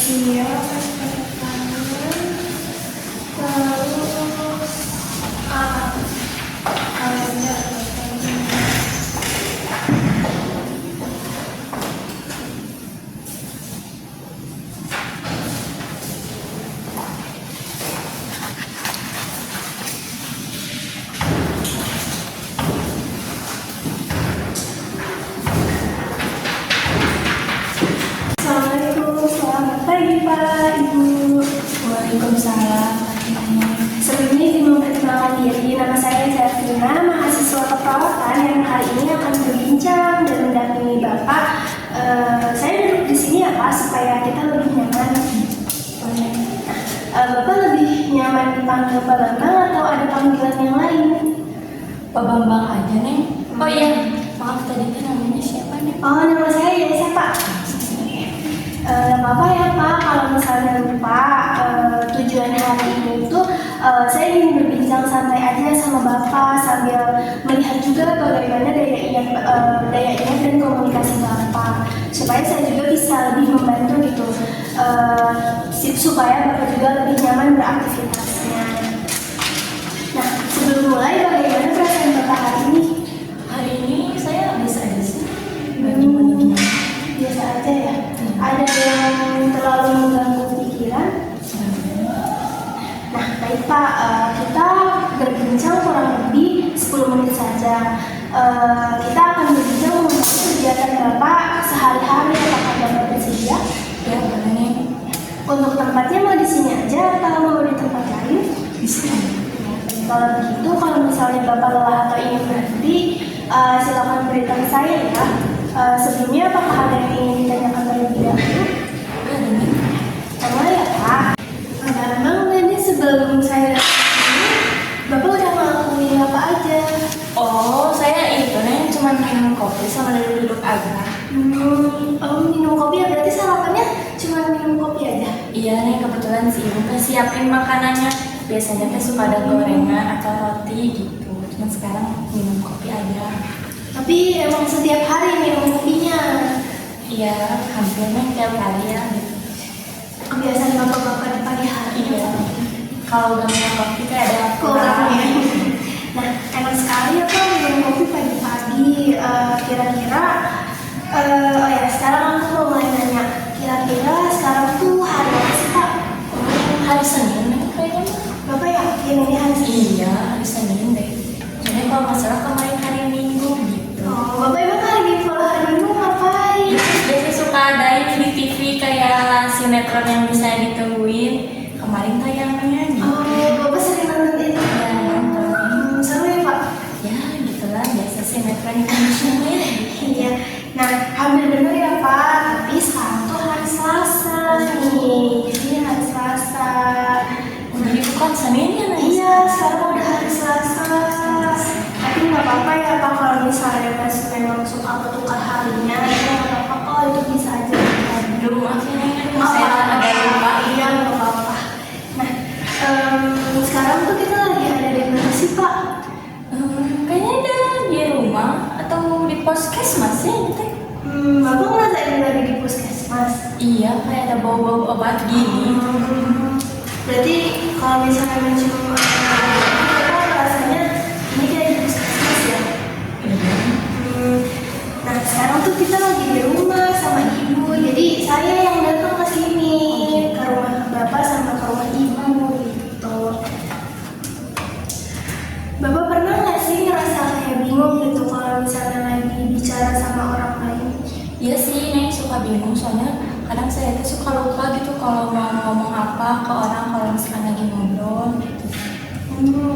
siap, pas pakai tangan, terus kalender. Assalamualaikum, selamat pagi Pak, Ibu. Waalaikumsalam. Sebelumnya ingin memperkenalkan diri, nama saya Jafrina, mahasiswa keperawatan yang hari ini akan berbincang dan mendampingi Bapak. Saya duduk di sini ya Pak, supaya kita lebih nyaman. Bapak lebih nyaman dipanggil Pak Bambang atau ada panggilan yang lain? Pak Bambang aja, Neng. Oh iya, maaf tadi itu namanya siapa, Neng? Oh, nama saya Yesa Pak. Apa ya Pak, kalau misalnya lupa tujuan hari ini itu saya ingin berbincang santai aja sama Bapak sambil melihat juga bagaimana daya ingat dan komunikasi Bapak, supaya saya juga bisa lebih membantu gitu, supaya Bapak juga lebih nyaman beraktivitasnya. Nah, sebelum mulai, bagaimana perasaan Bapak hari ini? Hari ini saya biasa aja sih. Biasa aja ya. Ada yang terlalu mengganggu pikiran? Nah, baik Pak, kita berbincang kurang lebih 10 menit saja. Kita akan berbincang mengenai kegiatan Bapak sehari-hari. Apakah Bapak bersedia? Ya, boleh, Neng. Untuk tempatnya mau di sini aja atau mau di tempat lain? Bisa. Kalau begitu, kalau misalnya Bapak lelah atau ingin berhenti, silakan beritahu saya ya. Sebelumnya, apakah ada yang ingin ditanyakan terlebih dahulu? Ada, Neng. Sama ya Pak. Memang tadi sebelum saya datang ini, Bapak udah ngelakuin apa aja? Oh, saya itu, Neng, cuma minum kopi sama duduk-duduk aja. Minum kopi ya, berarti sarapannya cuma minum kopi aja? Iya, Neng, kebetulan sih Ibu teh siapin makanannya. Biasanya teh suka ada gorengan atau roti gitu. Cuma sekarang minum kopi aja. Tapi emang setiap hari minum kopinya? Iya, hampir Neng tiap hari ya gitu. Kebiasaan bapak-bapak di pagi hari? Iya. Kalau udah minum kopi teh ada Kurang ya? Nah, enak sekali ya Pak minum kopi pagi-pagi. Kira-kira, oh ya, sekarang aku mau mulai nanya. Kira-kira sekarang tuh hari apa sih Pak? hari Senin Neng kayaknya. Bapak yakin ini hari Senin? Iya, hari Senin deh. Jadi kalau masalah kemarin hari Minggu gitu. Oh, Bapak emang kalau hari Minggu ngapain? Biasanya suka ada ini di TV kayak sinetron yang bisa ditungguin. Kemarin tayangnya gitu. Oh, Bapak sering nonton itu? Ya, nonton. Seru ya Pak? Ya, gitulah biasa sinetron Indonesia ya. Iya. Nah, hampir benar ya Pak. Tapi sekarang tuh hari Selasa nih. Ini hari Selasa. Jadi bukan Senin ya, Neng? Iya, sekarang udah hari Selasa. Tapi nggak apa-apa ya Pak, kalau misalnya Mas memang suka bertukar harinya, itu nggak apa-apa kok, itu bisa aja. Aduh, maaf ya, Neng. Nggak Saya apa-apa. ada lupa. Iya, nggak apa-apa. Nah, sekarang tuh kita lagi ada di mana sih Pak? Kayaknya ada di rumah atau di puskesmas ya gitu. Bapak ngerasain lagi di puskesmas? Iya, kayak ada bau-bau obat gini. Berarti kalau misalnya mencium Bapak rasanya ini kayak di puskesmas ya? Nah, sekarang tuh kita lagi di rumah sama Ibu, jadi saya yang datang ke sini, ke rumah Bapak sama ke rumah Ibu gitu. Bapak pernah nggak sih ngerasa kayak bingung gitu kalau misalnya lagi bicara sama orang lain? Iya sih, Neng suka bingung soalnya kadang saya tuh suka lupa gitu kalau mau ngomong apa ke orang kalau misalkan lagi ngobrol gitu.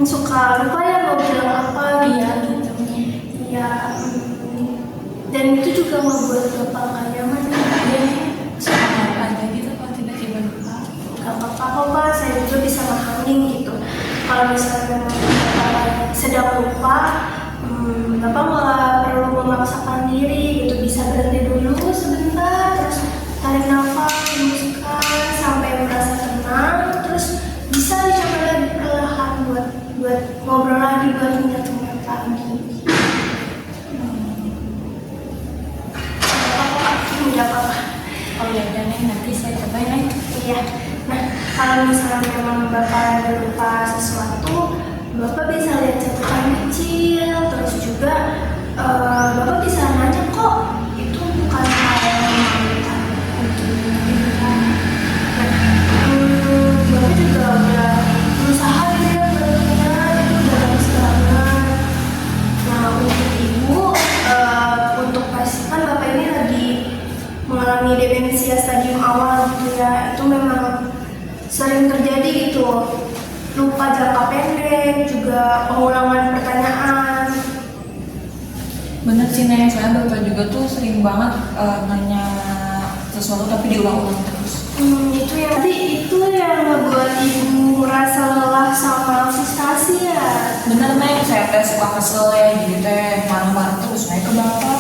Suka lupa ya mau bilang apa? Iya gitu. Iya. Dan itu juga membuat Bapak nggak nyaman. Iya, suka lupa aja gitu kalau tiba-tiba lupa. Gak apa-apa kok Pak, saya juga bisa memahami gitu. Kalau misalnya Bapak sedang lupa, Bapak nggak perlu memaksakan diri gitu, bisa berhenti dulu sebentar, terus tarik nafas, hembuskan sampai merasa tenang, terus bisa dicoba lagi perlahan buat ngobrol lagi, buat ingat-ingat lagi. Gak apa-apa. Oh ya udah Neng, nanti saya cobain Neng. ya. Nah, kalau misalnya memang Bapak ada lupa sesuatu, Bapak bisa lihat catatan kecil, terus juga Bapak bisa nanya kok, itu bukan hal yang memalukan untuk kita. Bapak juga udah berusaha gitu ya berarti itu udah bagus banget. Nah, untuk Ibu, untuk pastikan Bapak ini lagi mengalami demensia stadium awal gitu ya, itu memang sering terjadi gitu, lupa jangka pendek, juga pengulangan pertanyaan. Bener sih Nek, soalnya Bapak juga tuh sering banget nanya sesuatu tapi diulang-ulang terus. Itu ya, tapi itu yang ngebuat Ibu merasa lelah sama frustasi ya. Bener Nek, saya teh suka kesel ya jadi teh marah-marah terus naik ke Bapak.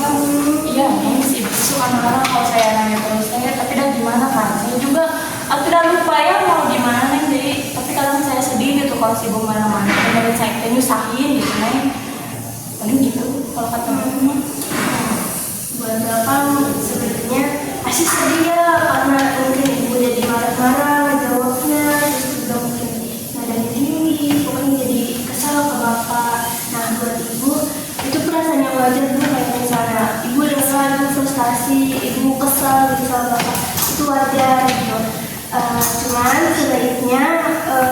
Iya, Neng, sih Ibu suka marah kalau saya nanya terus tapi dah gimana kan? Saya juga aku udah lupa ya mau gimana Neng, jadi tapi kadang saya sedih gitu kalau si Ibu marah-marah dan saya teh nyusahin gitu Neng. Paling gitu kalau kata Mama. Buat Bapak sebenarnya pasti sedih ya, karena mungkin Ibu jadi marah-marah jawabnya, terus juga mungkin nadanya tinggi, pokoknya jadi kesal ke Bapak. Nah, buat Ibu itu perasaan yang wajar tuh, kayak misalnya Ibu dengar Ibu frustasi, Ibu kesal gitu sama Bapak, itu wajar gitu. Cuman sebaiknya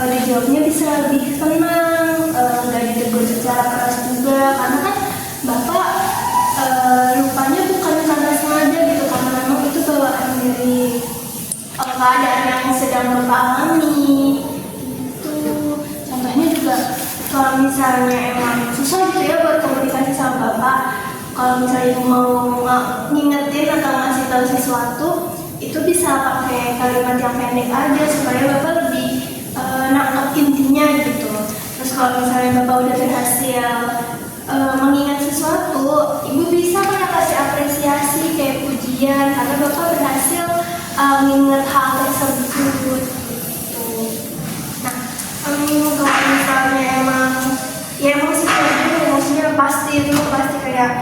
dijawabnya bisa lebih tenang, nggak ditegur secara keras juga, karena kan Bapak lupanya bukan karena sengaja gitu, karena memang itu bawaan dari keadaan yang sedang Bapak alami. Itu contohnya juga kalau misalnya emang susah gitu ya buat komunikasi sama Bapak, kalau misalnya Ibu mau ngingetin atau ngasih tahu sesuatu, itu bisa pakai kalimat yang pendek aja supaya Bapak lebih nangkep intinya gitu. Terus kalau misalnya Bapak udah berhasil mengingat sesuatu, Ibu bisa kayak kasih apresiasi kayak pujian karena Bapak berhasil mengingat hal tersebut gitu. Nah, kalau misalnya emang sih emosinya pasti kayak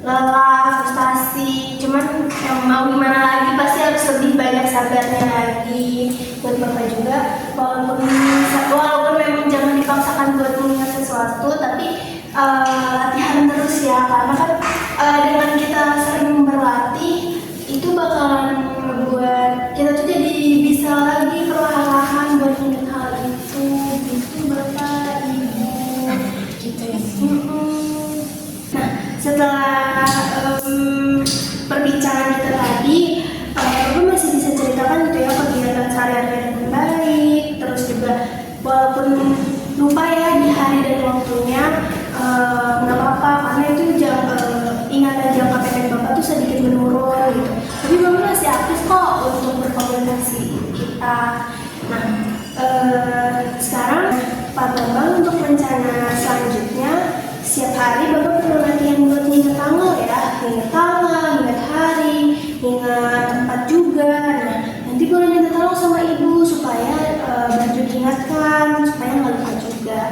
lelah, frustasi, cuman yang mau gimana lagi pasti harus lebih banyak sabarnya lagi buat Bapak juga, walaupun memang jangan dipaksakan buat mengingat sesuatu, tapi latihan terus ya, karena kan dengan kita sering berlatih itu bakalan membuat kita tuh jadi bisa lagi perlahan-lahan buat ingat hal itu gitu Bapak Ibu Gitu ya. Nah, setelah perbincangan kita tadi, Bapak masih bisa ceritakan gitu ya kegiatan sehari-hari dengan baik, terus juga walaupun lupa ya di hari dan waktunya, nggak apa-apa karena itu ingatan jangka pendek Bapak tuh sedikit menurun gitu. Tapi Bapak masih aktif kok untuk berkomunikasi kita. Nah, sekarang Pak Bambang untuk rencana selanjutnya, setiap hari Bapak perlu latihan buat ingat tanggal ya, ingat tanggal, ingat hari, ingat tempat juga. Nah, nanti boleh minta tolong sama Ibu supaya baju diingatkan, supaya nggak lupa juga.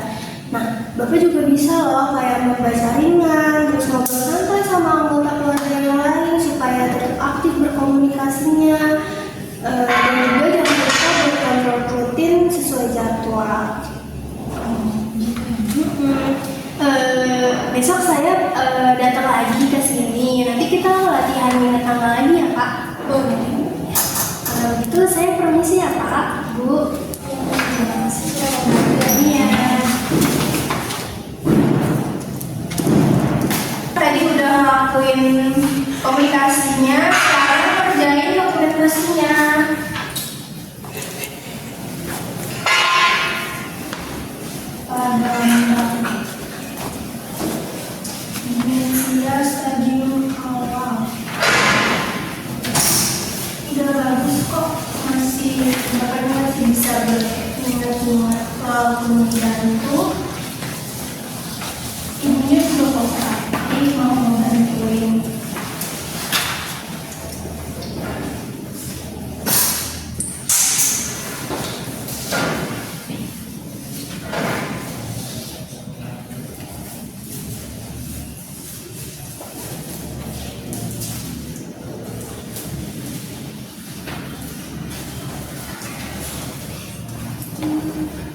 Nah, Bapak juga bisa loh kayak membaca ringan, terus ngobrol santai sama anggota keluarga yang lain supaya tetap aktif berkomunikasinya. Dan juga jangan lupa berkontrol rutin sesuai jadwal. Besok saya datang lagi ke sini. Nanti kita latihan ingat tanggal lagi ya Pak. Boleh. Kalau gitu saya permisi ya Pak, Bu. Iya. Tadi udah ngelakuin komunikasinya, sekarang kerjain dokumentasinya. Demensia stadium awal. Udah bagus kok, Bapaknya masih bisa beringat-ingat walaupun dibantu. Ibunya juga kooperatif mau membantuin. sih.